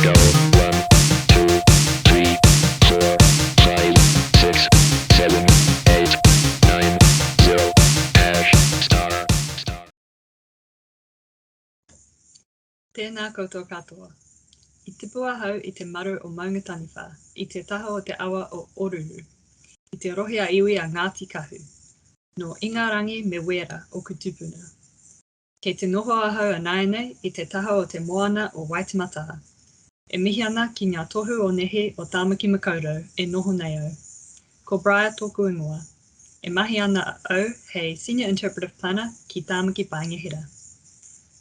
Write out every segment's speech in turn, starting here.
Go 1, 2, 3, 4, 5, 6, 7, 8, 9, 0, star. Tēnā koutou katoa. I te pua hau i te maru o Maunga Taniwha, i te taha o te awa o Oruru, i te rohe a iwi a Ngāti Kahu, no Ingarangi me Wera o Kutupuna. Kei te noho a hau a Naenei i te taha o te moana o Waitemataha. E mihi ana ki ngā tohu o nehe o Tāmaki Makaurau e noho nei au. Ko Briar tōku ingoa. E mahi ana au hei Senior Interpretive Planner ki Tāmaki Paengahira.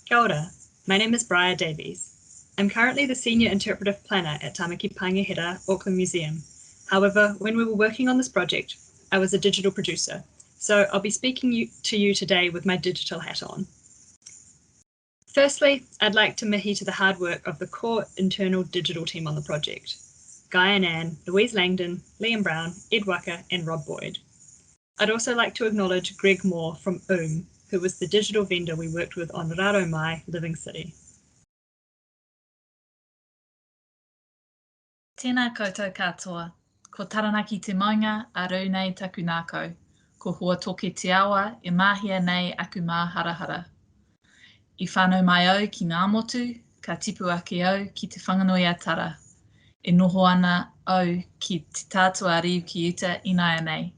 Kia ora, my name is Briar Davies. I'm currently the Senior Interpretive Planner at Tāmaki Paengahira, Auckland Museum. However, when we were working on this project, I was a digital producer, so I'll be speaking to you today with my digital hat on. Firstly, I'd like to mihi to the hard work of the core internal digital team on the project. Guy and Anne, Louise Langdon, Liam Brown, Ed Waka and Rob Boyd. I'd also like to acknowledge Greg Moore from who was the digital vendor we worked with on Raro Mai, Living City. Tēnā koutou katoa, ko taranaki te maunga a rau nei taku nākau, ko hoa toke te awa e mahia nei aku mā harahara. I whānau mai au ki ngā motu, ka tipu ake au ki te whanganui atara. E noho ana au ki te tātua riu ki uta inaia nei.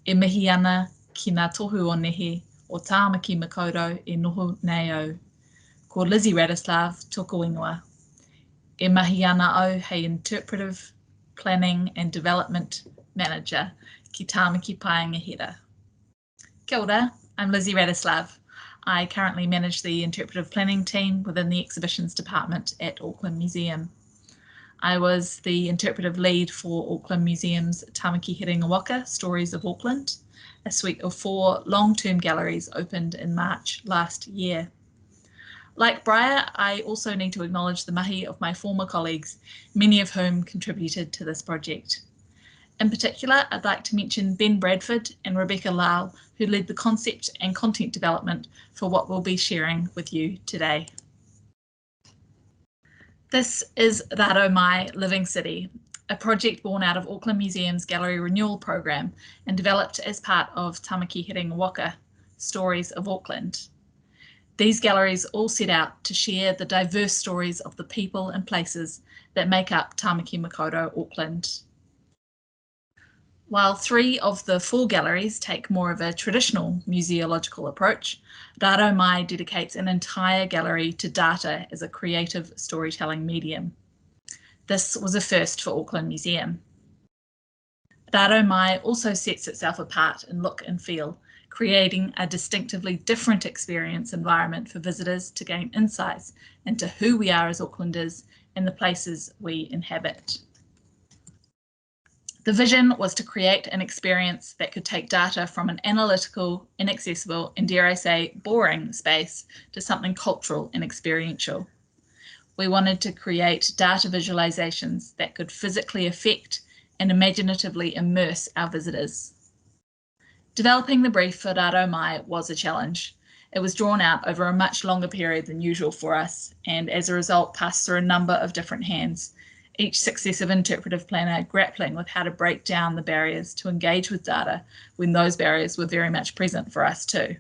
E mihi ana ki ngā tohu o nehe o Tāmaki Makaurau e noho nei au. Ko Lizzie Wratislav toko ingoa. E mahi ana au hei Interpretive Planning and Development Manager ki Tāmaki Paengahira. Kia ora, I'm Lizzie Wratislav. I currently manage the interpretive planning team within the exhibitions department at Auckland Museum. I was the interpretive lead for Auckland Museum's Tamaki Hiringa Waka Stories of Auckland, a suite of 4 long-term galleries opened in March last year. Like Briar, I also need to acknowledge the mahi of my former colleagues, many of whom contributed to this project. In particular, I'd like to mention Ben Bradford and Rebecca Lau, who led the concept and content development for what we'll be sharing with you today. This is Raro Mai, Living City, a project born out of Auckland Museum's Gallery Renewal Program and developed as part of Tamaki Hiringa Waka, Stories of Auckland. These galleries all set out to share the diverse stories of the people and places that make up Tāmaki Makaurau, Auckland. While 3 of the 4 galleries take more of a traditional museological approach, Raro Mai dedicates an entire gallery to data as a creative storytelling medium. This was a first for Auckland Museum. Raro Mai also sets itself apart in look and feel, creating a distinctively different experience environment for visitors to gain insights into who we are as Aucklanders and the places we inhabit. The vision was to create an experience that could take data from an analytical, inaccessible, and dare I say, boring space to something cultural and experiential. We wanted to create data visualizations that could physically affect and imaginatively immerse our visitors. Developing the brief for Raro Mai was a challenge. It was drawn out over a much longer period than usual for us, and as a result passed through a number of different hands, each successive interpretive planner grappling with how to break down the barriers to engage with data when those barriers were very much present for us too.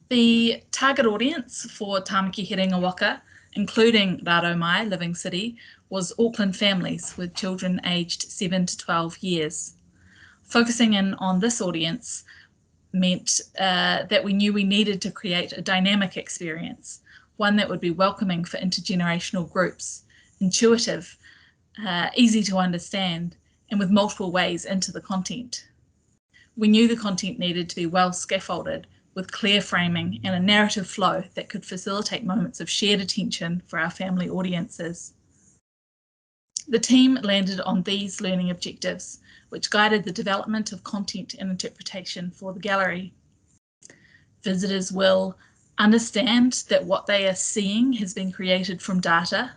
The target audience for Tāmaki Hiringa Waka, including Raro Mai, Living City, was Auckland families with children aged 7 to 12 years. Focusing in on this audience meant that we knew we needed to create a dynamic experience, one that would be welcoming for intergenerational groups, intuitive, easy to understand, and with multiple ways into the content. We knew the content needed to be well scaffolded with clear framing and a narrative flow that could facilitate moments of shared attention for our family audiences. The team landed on these learning objectives, which guided the development of content and interpretation for the gallery. Visitors will understand that what they are seeing has been created from data,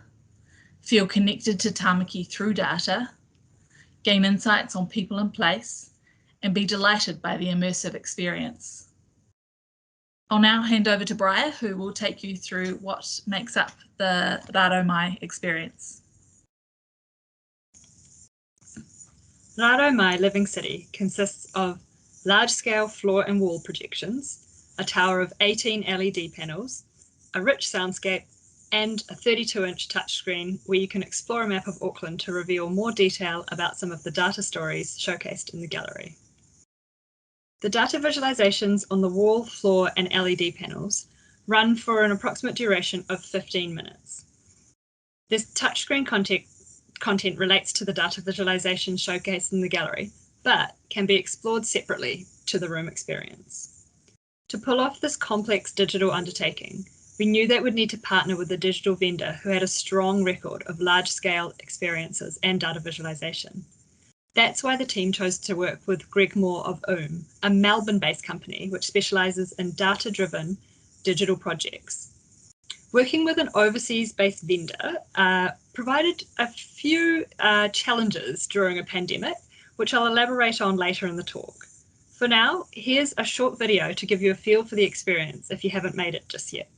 feel connected to Tāmaki through data, gain insights on people and place, and be delighted by the immersive experience. I'll now hand over to Briar, who will take you through what makes up the Raro Mai experience. Raro Mai Living City consists of large-scale floor and wall projections, a tower of 18 LED panels, a rich soundscape, and a 32-inch touchscreen where you can explore a map of Auckland to reveal more detail about some of the data stories showcased in the gallery. The data visualizations on the wall, floor, and LED panels run for an approximate duration of 15 minutes. This touchscreen content relates to the data visualization showcased in the gallery, but can be explored separately to the room experience. To pull off this complex digital undertaking, we knew that we'd need to partner with a digital vendor who had a strong record of large-scale experiences and data visualization. That's why the team chose to work with Greg Moore of a Melbourne-based company which specialises in data-driven digital projects. Working with an overseas-based vendor provided a few challenges during a pandemic, which I'll elaborate on later in the talk. For now, here's a short video to give you a feel for the experience if you haven't made it just yet.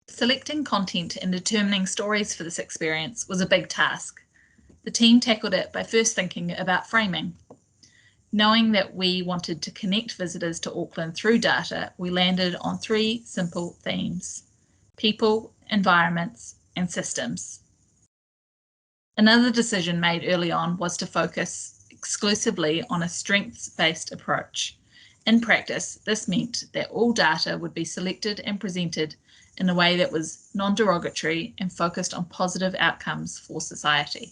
Selecting content and determining stories for this experience was a big task. The team tackled it by first thinking about framing. Knowing that we wanted to connect visitors to Auckland through data, we landed on 3 simple themes: people, environments, and systems. Another decision made early on was to focus exclusively on a strengths-based approach. In practice, this meant that all data would be selected and presented in a way that was non-derogatory and focused on positive outcomes for society.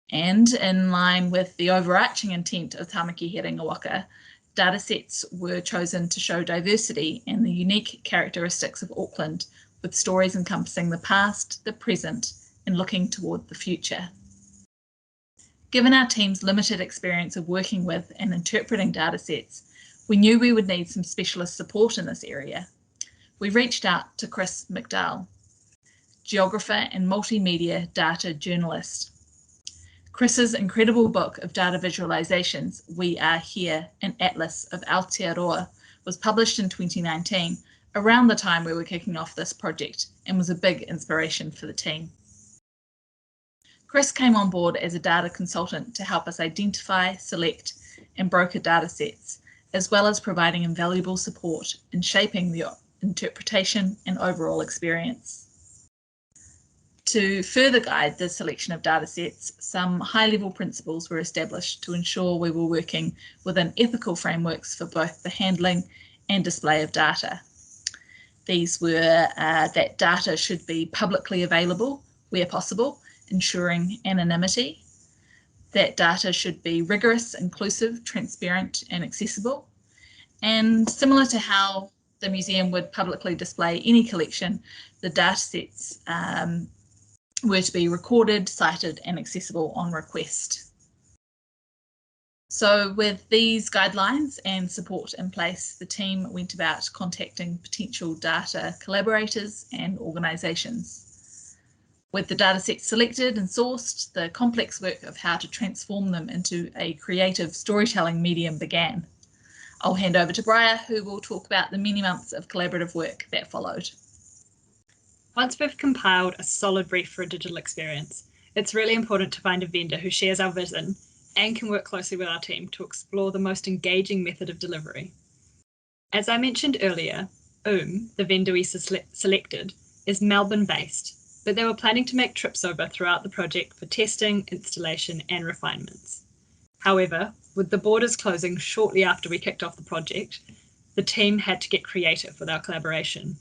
And in line with the overarching intent of Tamaki Herenga Waka, datasets were chosen to show diversity and the unique characteristics of Auckland, with stories encompassing the past, the present, and looking toward the future. Given our team's limited experience of working with and interpreting datasets, we knew we would need some specialist support in this area. We reached out to Chris Mcdowell, geographer and multimedia data journalist. Chris's incredible book of data visualizations, We Are Here, an Atlas of Aotearoa, was published in 2019, around the time we were kicking off this project, and was a big inspiration for the team. Chris came on board as a data consultant to help us identify, select, and broker datasets, as well as providing invaluable support in shaping the interpretation and overall experience. To further guide the selection of datasets, some high-level principles were established to ensure we were working within ethical frameworks for both the handling and display of data. These were that data should be publicly available where possible, ensuring anonymity, that data should be rigorous, inclusive, transparent, and accessible, and similar to how the museum would publicly display any collection, the datasets were to be recorded, cited, and accessible on request. So with these guidelines and support in place, the team went about contacting potential data collaborators and organisations. With the datasets selected and sourced, the complex work of how to transform them into a creative storytelling medium began. I'll hand over to Briar, who will talk about the many months of collaborative work that followed. Once we've compiled a solid brief for a digital experience, it's really important to find a vendor who shares our vision and can work closely with our team to explore the most engaging method of delivery. As I mentioned earlier, the vendor we selected, is Melbourne-based, but they were planning to make trips over throughout the project for testing, installation, and refinements. However, with the borders closing shortly after we kicked off the project, the team had to get creative with our collaboration.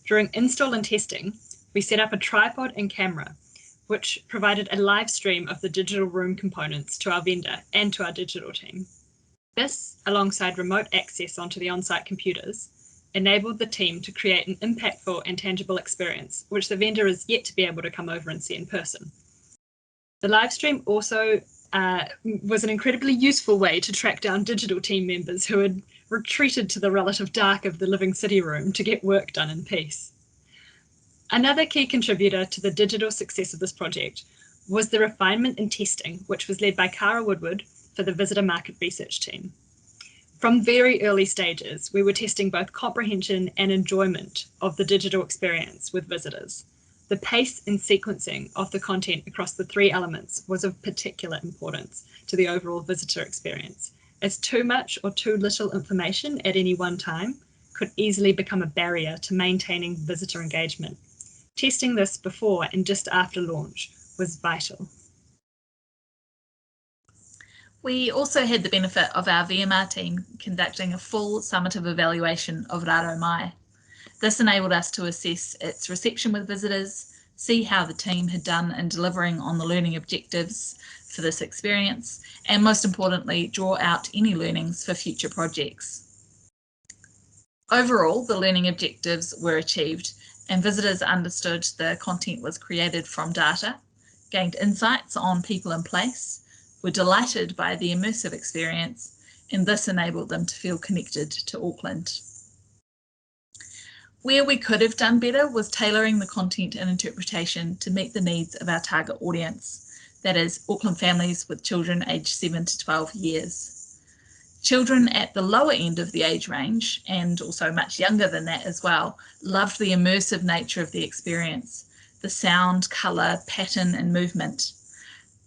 During install and testing, we set up a tripod and camera, which provided a live stream of the digital room components to our vendor and to our digital team. This, alongside remote access onto the on-site computers, enabled the team to create an impactful and tangible experience, which the vendor is yet to be able to come over and see in person. The live stream also was an incredibly useful way to track down digital team members who had retreated to the relative dark of the living city room to get work done in peace. Another key contributor to the digital success of this project was the Refinement and Testing, which was led by Cara Woodward for the Visitor Market Research team. From very early stages, we were testing both comprehension and enjoyment of the digital experience with visitors. The pace and sequencing of the content across the three elements was of particular importance to the overall visitor experience, as too much or too little information at any one time could easily become a barrier to maintaining visitor engagement. Testing this before and just after launch was vital. We also had the benefit of our VMR team conducting a full summative evaluation of Raro Mai. This enabled us to assess its reception with visitors, see how the team had done in delivering on the learning objectives for this experience, and most importantly, draw out any learnings for future projects. Overall, the learning objectives were achieved and visitors understood the content was created from data, gained insights on people and place, were delighted by the immersive experience, and this enabled them to feel connected to Auckland. Where we could have done better was tailoring the content and interpretation to meet the needs of our target audience, that is, Auckland families with children aged 7 to 12 years. Children at the lower end of the age range, and also much younger than that as well, loved the immersive nature of the experience, the sound, colour, pattern and movement.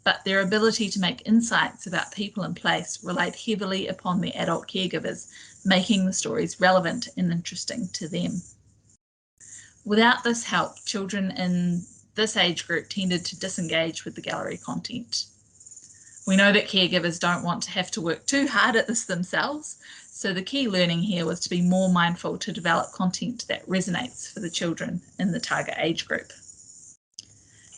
But their ability to make insights about people and place relied heavily upon the adult caregivers, making the stories relevant and interesting to them. Without this help, children in this age group tended to disengage with the gallery content. We know that caregivers don't want to have to work too hard at this themselves, so the key learning here was to be more mindful to develop content that resonates for the children in the target age group.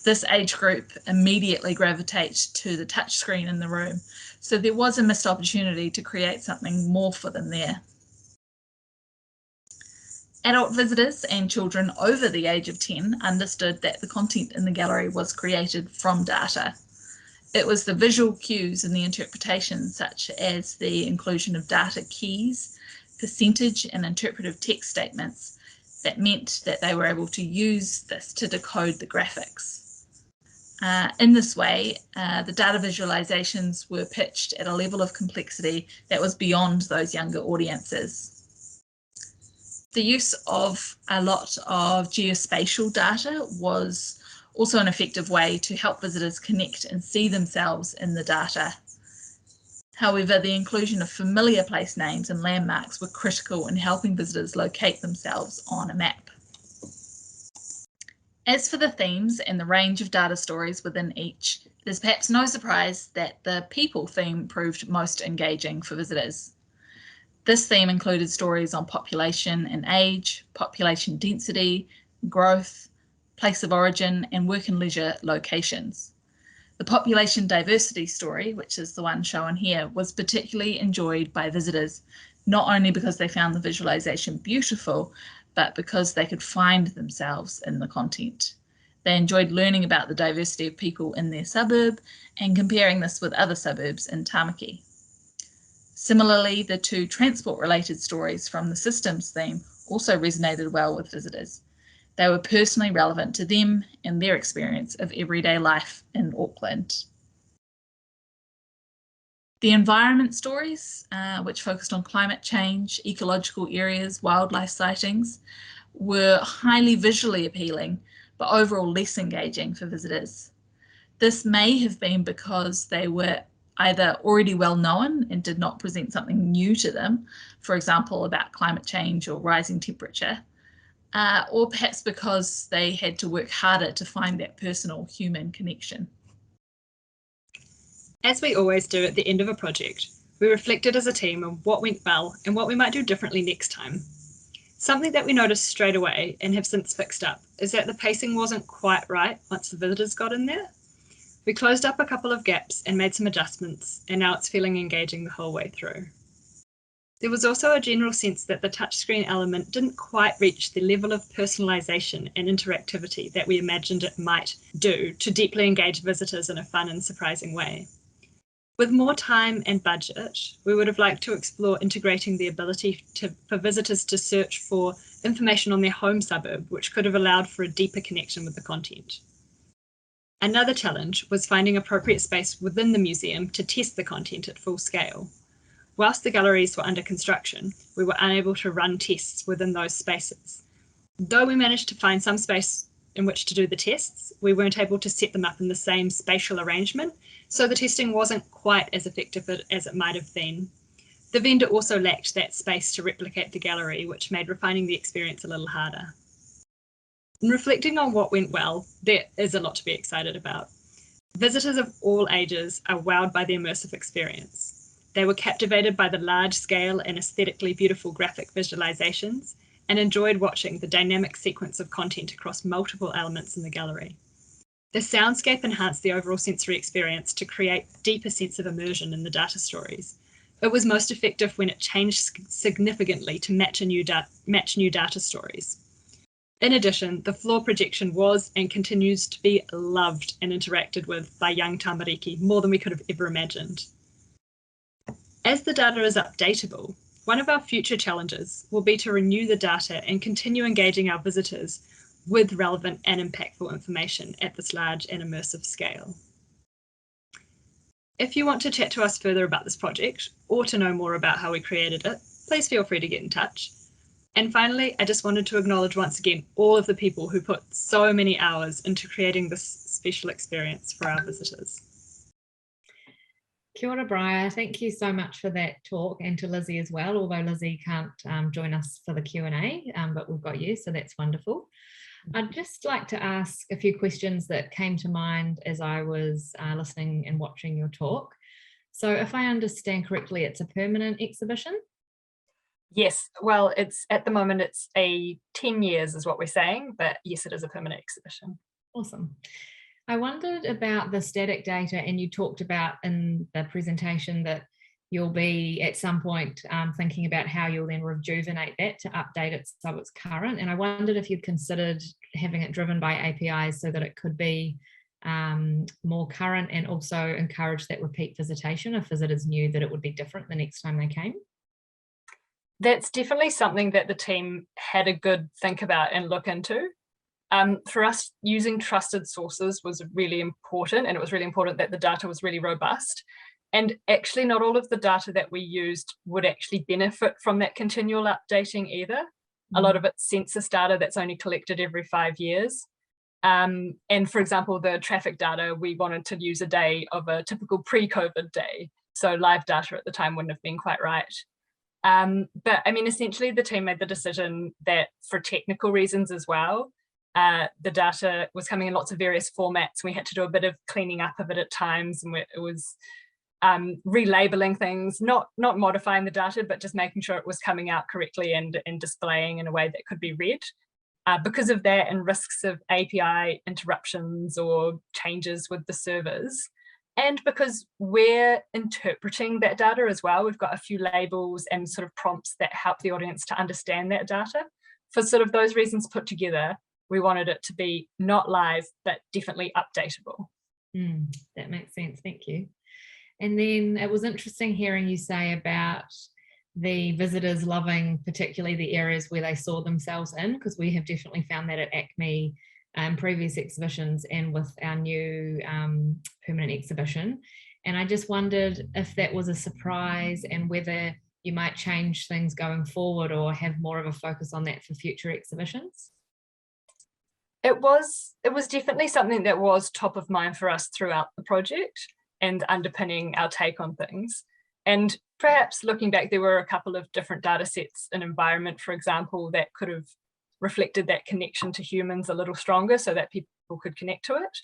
This age group immediately gravitates to the touchscreen in the room, so there was a missed opportunity to create something more for them there. Adult visitors and children over the age of 10 understood that the content in the gallery was created from data. It was the visual cues in the interpretation, such as the inclusion of data keys, percentage and interpretive text statements, that meant that they were able to use this to decode the graphics. In this way, the data visualizations were pitched at a level of complexity that was beyond those younger audiences. The use of a lot of geospatial data was also an effective way to help visitors connect and see themselves in the data. However, the inclusion of familiar place names and landmarks were critical in helping visitors locate themselves on a map. As for the themes and the range of data stories within each, it is perhaps no surprise that the people theme proved most engaging for visitors. This theme included stories on population and age, population density, growth, place of origin, and work and leisure locations. The population diversity story, which is the one shown here, was particularly enjoyed by visitors, not only because they found the visualization beautiful, but because they could find themselves in the content. They enjoyed learning about the diversity of people in their suburb and comparing this with other suburbs in Tamaki. Similarly, the two transport-related stories from the systems theme also resonated well with visitors. They were personally relevant to them and their experience of everyday life in Auckland. The environment stories, which focused on climate change, ecological areas, wildlife sightings, were highly visually appealing, but overall less engaging for visitors. This may have been because they were either already well known and did not present something new to them, for example, about climate change or rising temperature, or perhaps because they had to work harder to find that personal human connection. As we always do at the end of a project, we reflected as a team on what went well and what we might do differently next time. Something that we noticed straight away and have since fixed up is that the pacing wasn't quite right once the visitors got in there. We closed up a couple of gaps and made some adjustments, and now it's feeling engaging the whole way through. There was also a general sense that the touchscreen element didn't quite reach the level of personalisation and interactivity that we imagined it might do to deeply engage visitors in a fun and surprising way. With more time and budget, we would have liked to explore integrating the ability for visitors to search for information on their home suburb, which could have allowed for a deeper connection with the content. Another challenge was finding appropriate space within the museum to test the content at full scale. Whilst the galleries were under construction, we were unable to run tests within those spaces. Though we managed to find some space in which to do the tests, we weren't able to set them up in the same spatial arrangement, so the testing wasn't quite as effective as it might have been. The vendor also lacked that space to replicate the gallery, which made refining the experience a little harder. In reflecting on what went well, there is a lot to be excited about. Visitors of all ages are wowed by the immersive experience. They were captivated by the large scale and aesthetically beautiful graphic visualizations and enjoyed watching the dynamic sequence of content across multiple elements in the gallery. The soundscape enhanced the overall sensory experience to create a deeper sense of immersion in the data stories. It was most effective when it changed significantly to match new data stories. In addition, the floor projection was and continues to be loved and interacted with by young tamariki more than we could have ever imagined. As the data is updatable, one of our future challenges will be to renew the data and continue engaging our visitors with relevant and impactful information at this large and immersive scale. If you want to chat to us further about this project or to know more about how we created it, please feel free to get in touch. And finally, I just wanted to acknowledge once again all of the people who put so many hours into creating this special experience for our visitors. Kia ora, Briar. Thank you so much for that talk, and to Lizzie as well, although Lizzie can't join us for the Q&A, but we've got you, so that's wonderful. I'd just like to ask a few questions that came to mind as I was listening and watching your talk. So if I understand correctly, it's a permanent exhibition? Yes, well, at the moment it's 10 years is what we're saying, but yes, it is a permanent exhibition. Awesome. I wondered about the static data, and you talked about in the presentation that you'll be at some point thinking about how you'll then rejuvenate that to update it so it's current. And I wondered if you'd considered having it driven by APIs so that it could be more current and also encourage that repeat visitation if visitors knew that it would be different the next time they came. That's definitely something that the team had a good think about and look into. For us, using trusted sources was really important, and it was really important that the data was really robust. And actually not all of the data that we used would actually benefit from that continual updating either. A lot of it's census data that's only collected every 5 years. And for example, the traffic data, we wanted to use a day of a typical pre-COVID day. So live data at the time wouldn't have been quite right. But I mean, essentially the team made the decision that for technical reasons as well, the data was coming in lots of various formats. We had to do a bit of cleaning up of it at times, and it was relabeling things, not modifying the data, but just making sure it was coming out correctly and displaying in a way that could be read. Because of that and risks of API interruptions or changes with the servers, and because we're interpreting that data as well, we've got a few labels and sort of prompts that help the audience to understand that data. For sort of those reasons put together, we wanted it to be not live, but definitely updatable. That makes sense, thank you. And then it was interesting hearing you say about the visitors loving particularly the areas where they saw themselves in, because we have definitely found that at ACME previous exhibitions and with our new permanent exhibition. And I just wondered if that was a surprise and whether you might change things going forward or have more of a focus on that for future exhibitions. It was definitely something that was top of mind for us throughout the project and underpinning our take on things. And perhaps looking back, there were a couple of different data sets and environment, for example, that could have reflected that connection to humans a little stronger so that people could connect to it.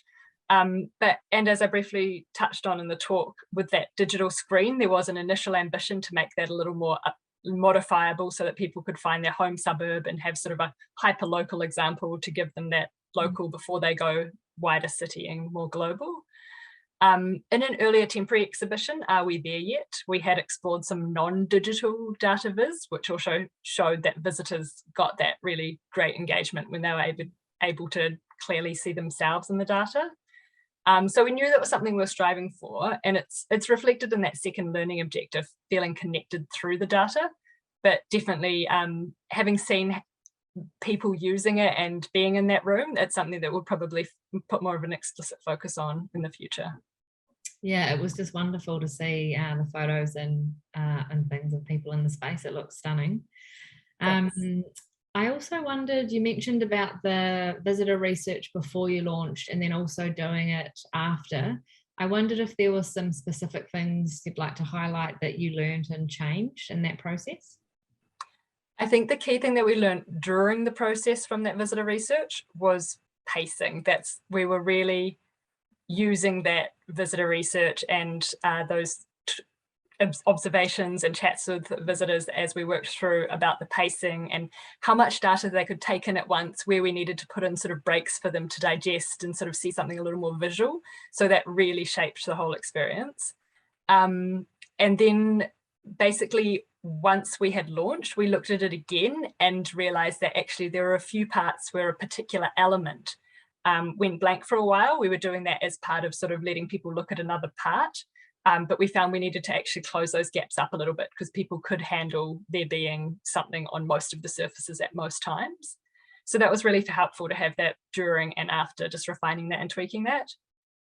And as I briefly touched on in the talk, with that digital screen, there was an initial ambition to make that a little more modifiable so that people could find their home suburb and have sort of a hyper-local example to give them that local before they go wider city and more global. In an earlier temporary exhibition, Are We There Yet?, we had explored some non-digital data viz, which also showed that visitors got that really great engagement when they were able to clearly see themselves in the data. So we knew that was something we were striving for, and it's reflected in that second learning objective, feeling connected through the data, but definitely having seen people using it and being in that room, it's something that we'll probably put more of an explicit focus on in the future. Yeah, it was just wonderful to see the photos and things of people in the space. It looks stunning. I also wondered, you mentioned about the visitor research before you launched and then also doing it after. I wondered if there were some specific things you'd like to highlight that you learned and changed in that process? I think the key thing that we learned during the process from that visitor research was pacing. We were really using that visitor research and those observations and chats with visitors as we worked through about the pacing and how much data they could take in at once, where we needed to put in sort of breaks for them to digest and sort of see something a little more visual. So that really shaped the whole experience. And then basically once we had launched, we looked at it again and realized that actually there were a few parts where a particular element went blank for a while. We were doing that as part of sort of letting people look at another part. But we found we needed to actually close those gaps up a little bit because people could handle there being something on most of the surfaces at most times. So that was really helpful to have that during and after, just refining that and tweaking that.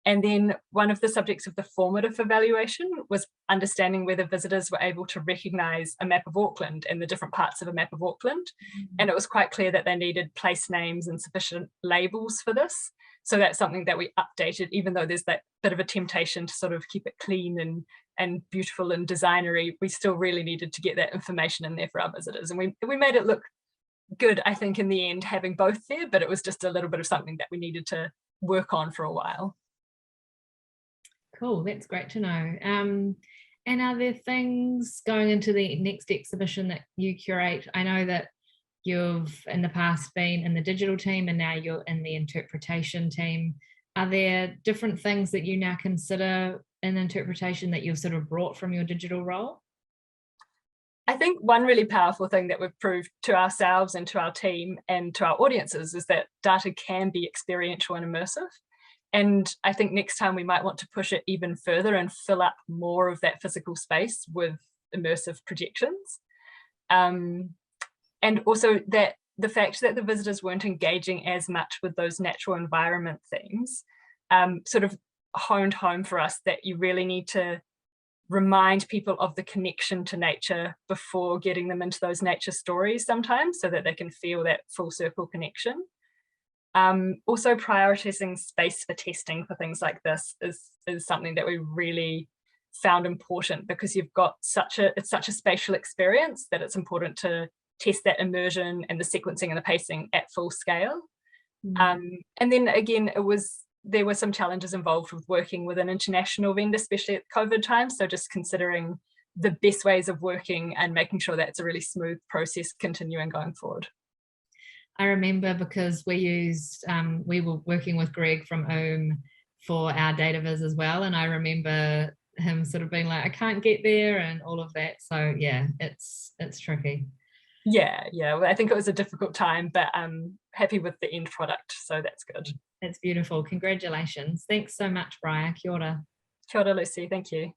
And then one of the subjects of the formative evaluation was understanding whether visitors were able to recognise a map of Auckland and the different parts of a map of Auckland. And it was quite clear that they needed place names and sufficient labels for this. So that's something that we updated, even though there's that bit of a temptation to sort of keep it clean and beautiful and designery, we still really needed to get that information in there for our visitors. And we made it look good, I think, in the end, having both there, but it was just a little bit of something that we needed to work on for a while. Cool, that's great to know. And are there things going into the next exhibition that you curate? I know that you've in the past been in the digital team and now you're in the interpretation team. Are there different things that you now consider in interpretation that you've sort of brought from your digital role? I think one really powerful thing that we've proved to ourselves and to our team and to our audiences is that data can be experiential and immersive. And I think next time we might want to push it even further and fill up more of that physical space with immersive projections. And also that the fact that the visitors weren't engaging as much with those natural environment themes sort of honed home for us that you really need to remind people of the connection to nature before getting them into those nature stories sometimes, so that they can feel that full circle connection. Also prioritizing space for testing for things like this is something that we really found important, because you've got it's such a spatial experience that it's important to test that immersion and the sequencing and the pacing at full scale. And then again, there were some challenges involved with working with an international vendor, especially at COVID times. So just considering the best ways of working and making sure that it's a really smooth process continuing going forward. I remember because we were working with Greg from for our data viz as well. And I remember him sort of being like, I can't get there and all of that. So yeah, it's tricky. Yeah. Well, I think it was a difficult time, but I'm happy with the end product. So that's good. That's beautiful. Congratulations. Thanks so much, Briar. Kia ora. Kia ora, Lucy. Thank you.